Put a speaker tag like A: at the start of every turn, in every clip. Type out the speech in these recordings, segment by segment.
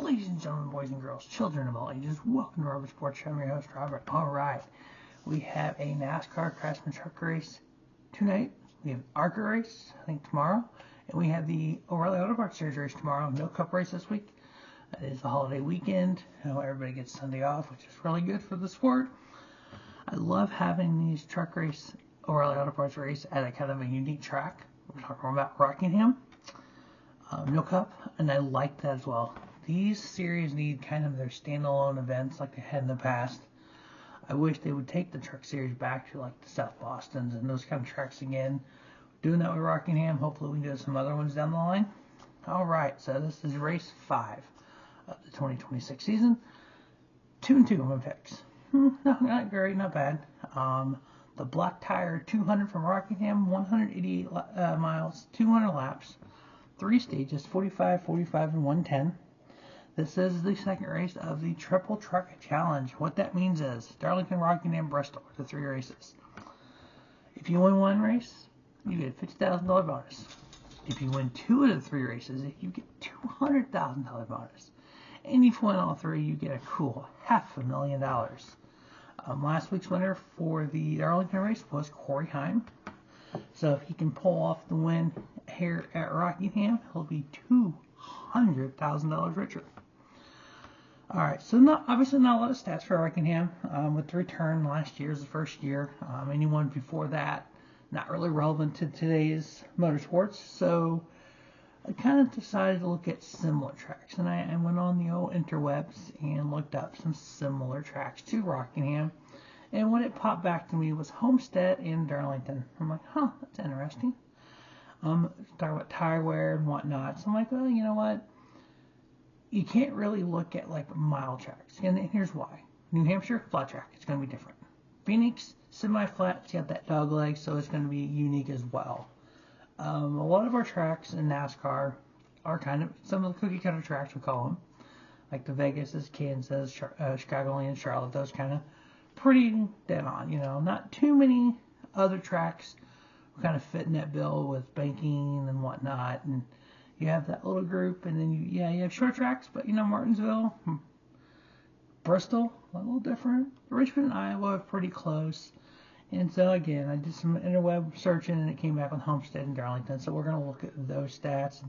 A: Ladies and gentlemen, boys and girls, children of all ages, welcome to Robert Sports Show. I'm your host, Robert. Alright, we have a NASCAR Craftsman truck race tonight. We have ARCA race, I think, tomorrow. And we have the O'Reilly Auto Parts Series race tomorrow. No Cup race this week. It is the holiday weekend. Everybody gets Sunday off, which is really good for the sport. I love having these truck race, O'Reilly Auto Parts race at a kind of a unique track. We're talking about Rockingham. No Cup, and I like that as well. These series need kind of their standalone events like they had in the past. I wish they would take the truck series back to like the South Bostons and those kind of tracks again. Doing that with Rockingham. Hopefully we can do some other ones down the line. Alright, so this is race 5 of the 2026 season. 2-2 on my picks. No, not great, not bad. The Black Tire 200 from Rockingham, 188 miles, 200 laps, 3 stages, 45, 45, and 110. This is the second race of the Triple Truck Challenge. What that means is Darlington, Rockingham, Bristol, the 3 races. If you win one race, you get a $50,000 bonus. If you win 2 of the 3 races, you get $200,000 bonus. And if you win all 3, you get a cool $500,000. Last week's winner for the Darlington race was Corey Heim. So if he can pull off the win here at Rockingham, he'll be $200,000 richer. Alright, so obviously not a lot of stats for Rockingham. With the return last year is the first year. Anyone before that, not really relevant to today's motorsports. So I kind of decided to look at similar tracks. And I went on the old interwebs and looked up some similar tracks to Rockingham. And what it popped back to me was Homestead and Darlington. I'm like, huh, that's interesting. Talking about tire wear and whatnot. So I'm like, well, you know what? You can't really look at like mile tracks. And here's why. New Hampshire, flat track. It's going to be different. Phoenix, semi-flat. It's got that dog leg, so it's going to be unique as well. A lot of our tracks in NASCAR are kind of some of the cookie cutter tracks, we call them. Like the Vegas, Kansas, Chicagoland, Charlotte, those kind of pretty dead on, you know. Not too many other tracks kind of fit in that bill with banking and whatnot. And you have that little group, and then you have short tracks, but you know, Martinsville, Bristol, a little different. Richmond, Iowa are pretty close. And so again, I did some interweb searching, and it came back on Homestead and Darlington. So we're going to look at those stats.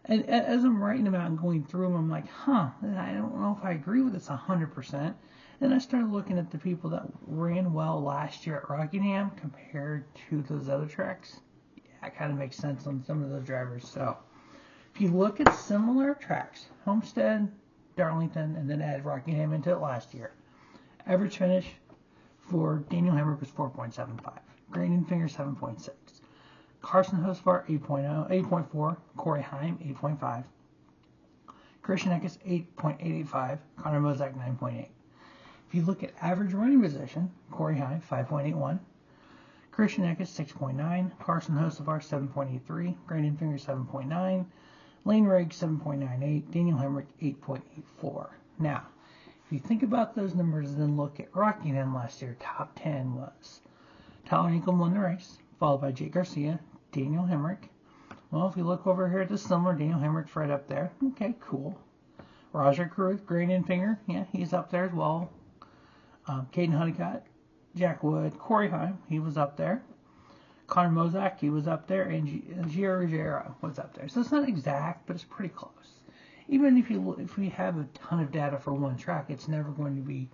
A: And as I'm writing them out and going through them, I'm like, I don't know if I agree with this 100%. And I started looking at the people that ran well last year at Rockingham compared to those other tracks. Yeah, it kind of makes sense on some of those drivers. So if you look at similar tracks, Homestead, Darlington, and then add Rockingham into it last year, average finish for Daniel Hemrick was 4.75. Graydon Finger 7.6. Carson Hocevar 8.4. Corey Heim 8.5. Christian Eckes 8.885. Connor Mozak 9.8. If you look at average running position, Corey Heim 5.81. Christian Eckes 6.9. Carson Hocevar 7.83. Graydon Finger 7.9. Lane Riggs 7.98. Daniel Hemrick 8.84. Now, if you think about those numbers and then look at Rockingham last year, top 10 was Tyler Incoln won the race, followed by Jake Garcia, Daniel Hemrick. Well, if you look over here at the summer, Daniel Hemrick's right up there. Okay, cool. Roger Caruth, Graydon Finger, yeah, he's up there as well. Caden Honeycutt, Jack Wood, Corey Heim, he was up there. Connor Mozak, he was up there, and Gio Ruggiero was up there. So it's not exact, but it's pretty close. Even if we have a ton of data for one track, it's never going to be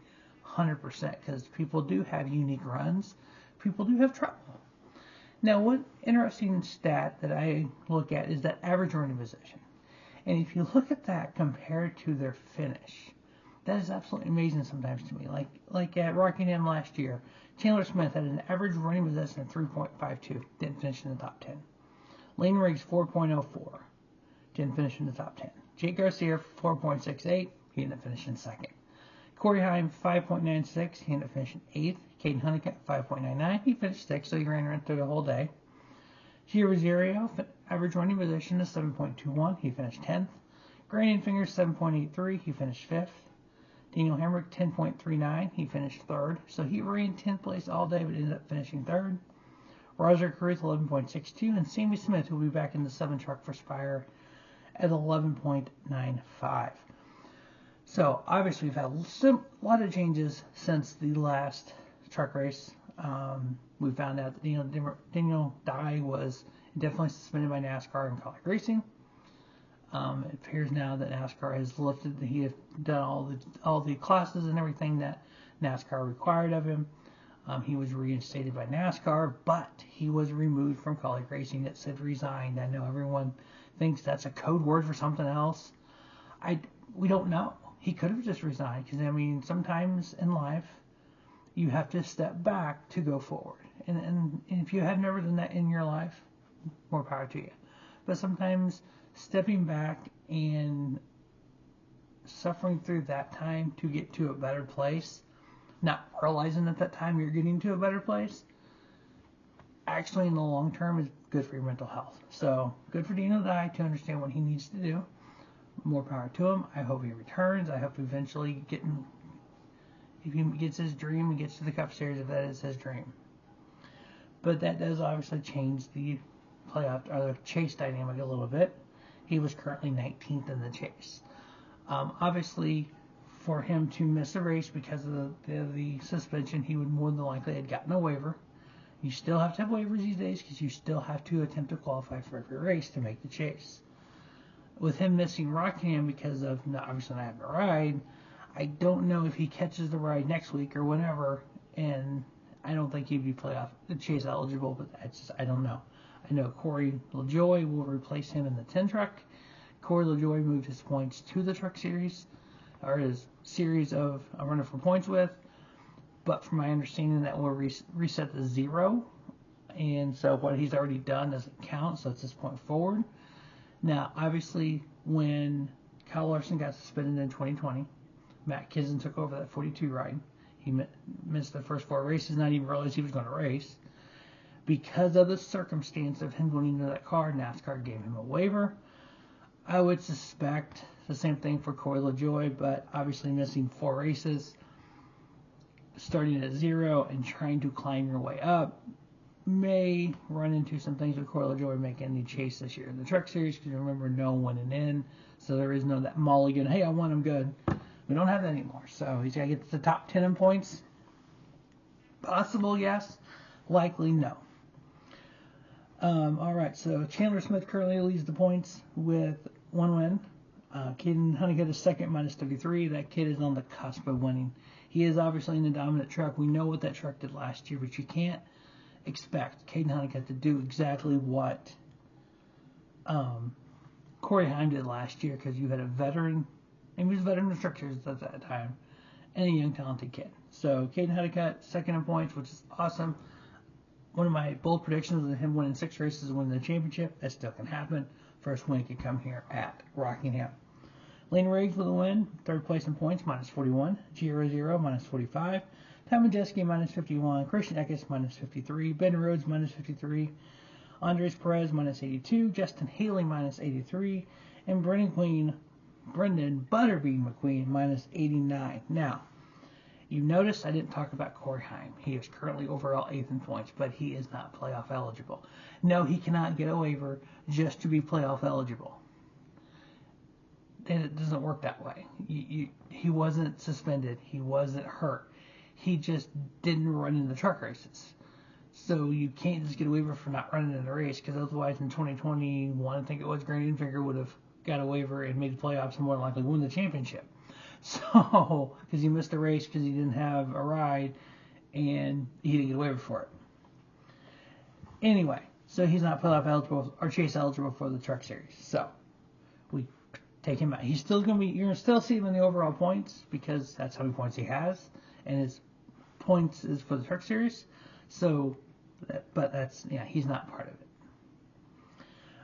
A: 100% because people do have unique runs. People do have trouble. Now, one interesting stat that I look at is that average running position. And if you look at that compared to their finish, that is absolutely amazing sometimes to me. Like at Rockingham last year, Chandler Smith had an average running position of 3.52, didn't finish in the top 10. Lane Riggs 4.04, didn't finish in the top 10. Jake Garcia 4.68, he ended up finishing second. Corey Heim 5.96, he ended up finishing 8th. Caden Honeycutt 5.99, he finished 6th, so he ran right through the whole day. Gio Ruggiero, average running position is 7.21, he finished 10th. Graydon Finger 7.83, he finished 5th. Daniel Hemrick 10.39, he finished 3rd, so he ran 10th place all day but ended up finishing 3rd. Roger Caruth 11.62, and Sammy Smith will be back in the 7 truck for Spire at 11.95. So obviously we've had a lot of changes since the last truck race. We found out that Daniel Dye was definitely suspended by NASCAR and College Racing. It appears now that NASCAR has lifted, he has done all the classes and everything that NASCAR required of him. He was reinstated by NASCAR, but he was removed from College Racing. It said resigned. I know everyone thinks that's a code word for something else. We don't know. He could have just resigned, because I mean, sometimes in life you have to step back to go forward. And if you have never done that in your life, more power to you. But sometimes stepping back and suffering through that time to get to a better place, not realizing at that time you're getting to a better place, actually in the long term is good for your mental health. So good for Daniel Dye to understand what he needs to do. More power to him. I hope he returns. I hope eventually if he gets his dream and gets to the Cup Series, if that is his dream. But that does obviously change the playoff or the chase dynamic a little bit. He was currently 19th in the chase. Obviously, for him to miss a race because of the suspension, he would more than likely have gotten a waiver. You still have to have waivers these days because you still have to attempt to qualify for every race to make the chase. With him missing Rockingham because of obviously not having a ride, I don't know if he catches the ride next week or whenever, and I don't think he'd be chase eligible, but I don't know. I know Corey LaJoie will replace him in the 10 truck. Corey LaJoie moved his points to the truck series, or his series of a runner for points with, but from my understanding that will reset to 0, and so what he's already done doesn't count, so it's this point forward. Now, obviously, when Kyle Larson got suspended in 2020, Matt Kizin took over that 42 ride. He missed the first 4 races, not even realize he was going to race. Because of the circumstance of him going into that car, NASCAR gave him a waiver. I would suspect the same thing for Corey LaJoie, but obviously missing 4 races, starting at 0 and trying to climb your way up, may run into some things with Corey LaJoie making the chase this year in the truck series, because remember, no one winning in, so there is no that mulligan, hey, I won, I'm good. We don't have that anymore, so he's got to get to the top 10 in points. Possible, yes. Likely, no. All right, so Chandler Smith currently leads the points with 1 win. Caden Honeycutt is second, minus 33. That kid is on the cusp of winning. He is obviously in the dominant truck. We know what that truck did last year, but you can't expect Caden Honeycutt to do exactly what Corey Heim did last year, because you had a veteran, and he was a veteran instructor at that time, and a young talented kid. So Caden Honeycutt, second in points, which is awesome. One of my bold predictions was him winning 6 races and winning the championship. That still can happen. First win could come here at Rockingham. Lane Riggs with a win, third place in points, minus 41. Giro Zero, minus 45. Tom Majeski, minus 51. Christian Eckes, minus 53. Ben Rhodes, minus 53. Andres Perez, minus 82. Justin Haley, minus 83. And Brendan Butterbean McQueen, minus 89. Now, you notice I didn't talk about Corey Heim. He is currently overall 8th in points, but he is not playoff eligible. No, he cannot get a waiver just to be playoff eligible. And it doesn't work that way. He wasn't suspended. He wasn't hurt. He just didn't run in the truck races. So you can't just get a waiver for not running in the race, because otherwise in 2021, I think it was, Grant Enfinger would have got a waiver and made the playoffs and more likely win the championship. So, because he missed a race because he didn't have a ride and he didn't get a waiver for it. Anyway, so he's not playoff eligible or chase eligible for the truck series. So, we take him out. He's still going to be, you're going to still see him in the overall points because that's how many points he has. And his points is for the truck series. So, but that's, yeah, he's not part of it.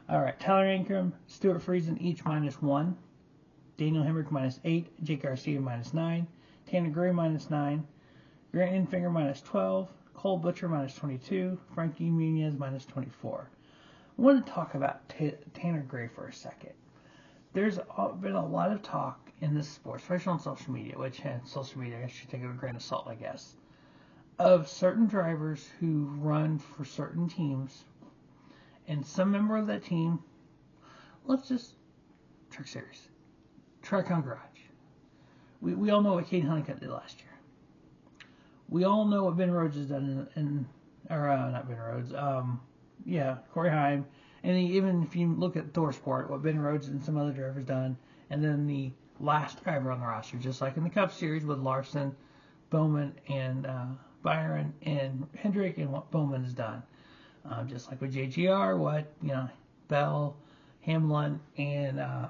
A: All right, Tyler Ankrum, Stuart Friesen, each minus 1. Daniel Hemrick, minus 8. Jake Garcia, minus 9. Tanner Gray, minus 9. Grant Enfinger, minus 12. Cole Butcher, minus 22. Frankie Muniz, minus 24. I want to talk about Tanner Gray for a second. There's been a lot of talk in this sport, especially on social media, which social media, I should take it with a grain of salt, I guess, of certain drivers who run for certain teams, and some member of that team, let's just Truck Series. Tricon Garage. We all know what Kate Honeycutt did last year. We all know what Ben Rhodes has done not Ben Rhodes, Corey Heim. And even if you look at ThorSport, what Ben Rhodes and some other drivers done, and then the last driver on the roster, just like in the Cup Series with Larson, Bowman, and Byron, and Hendrick, and what Bowman has done. Just like with JGR, what Bell, Hamlin, and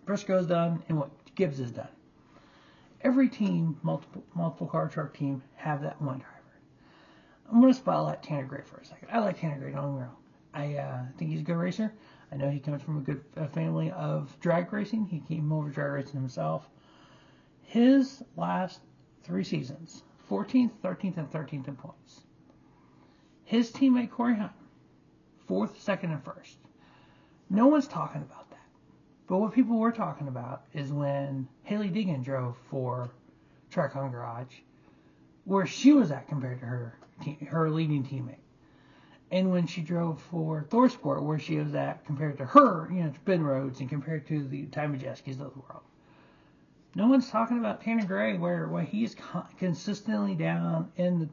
A: Briscoe's done, and what Gibbs has done. Every team, multiple car truck team, have that one driver. I'm going to spotlight Tanner Gray for a second. I like Tanner Gray, don't get me wrong. I think he's a good racer. I know he comes from a good family of drag racing. He came over drag racing himself. His last 3 seasons, 14th, 13th, and 13th in points. His teammate Corey Heim, 4th, 2nd, and 1st. No one's talking about that. But what people were talking about is when Hailie Deegan drove for Tricon Garage, where she was at compared to her leading teammate. And when she drove for ThorSport, where she was at compared to her, Ben Rhodes, and compared to the Ty Majeskis of the world. No one's talking about Tanner Gray, where he's consistently down in the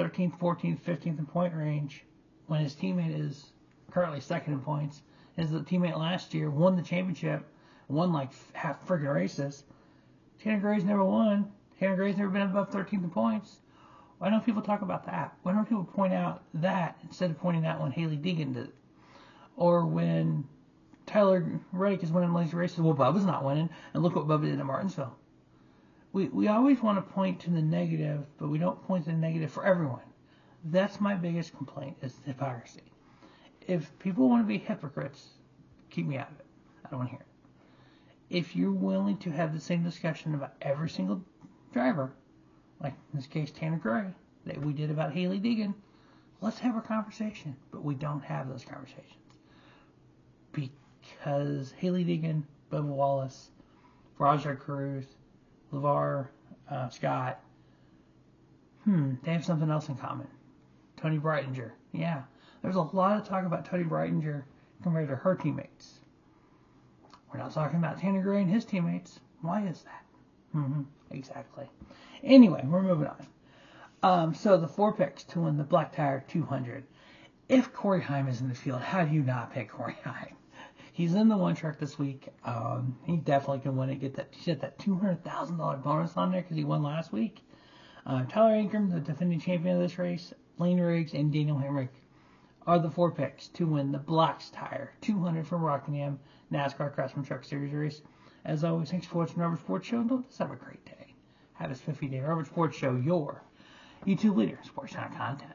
A: 13th, 14th, 15th in point range, when his teammate is currently 2nd in points. His teammate last year won the championship, won like half freaking races. Tanner Gray's never won. Tanner Gray's never been above 13th in points. Why don't people talk about that? Why don't people point out that instead of pointing out when Hailie Deegan did it? Or when Tyler Reddick is winning lazy races, well, Bubba's not winning, and look what Bubba did at Martinsville. We always want to point to the negative, but we don't point to the negative for everyone. That's my biggest complaint, is hypocrisy. If people want to be hypocrites, keep me out of it. I don't want to hear it. If you're willing to have the same discussion about every single driver, like in this case Tanner Gray, that we did about Hailie Deegan, let's have a conversation. But we don't have those conversations. Because Hailie Deegan, Bubba Wallace, Rajah Cruz, LeVar Scott, they have something else in common. Tony Breitinger, yeah. There's a lot of talk about Tony Breitinger compared to her teammates. We're not talking about Tanner Gray and his teammates. Why is that? Exactly. Anyway, we're moving on. So the 4 picks to win the Black Tire 200. If Corey Heim is in the field, how do you not pick Corey Heim? He's in the one truck this week. He definitely can win it. Get that $200,000 bonus on there because he won last week. Tyler Ankrum, the defending champion of this race, Lane Riggs, and Daniel Hemrick are the 4 picks to win the Black Tire 200 from Rockingham NASCAR Craftsman Truck Series race. As always, thanks for watching Robert Sports Show. Don't just have a great day. Have a spiffy day. Robert Sports Show, your YouTube leader in sports channel content.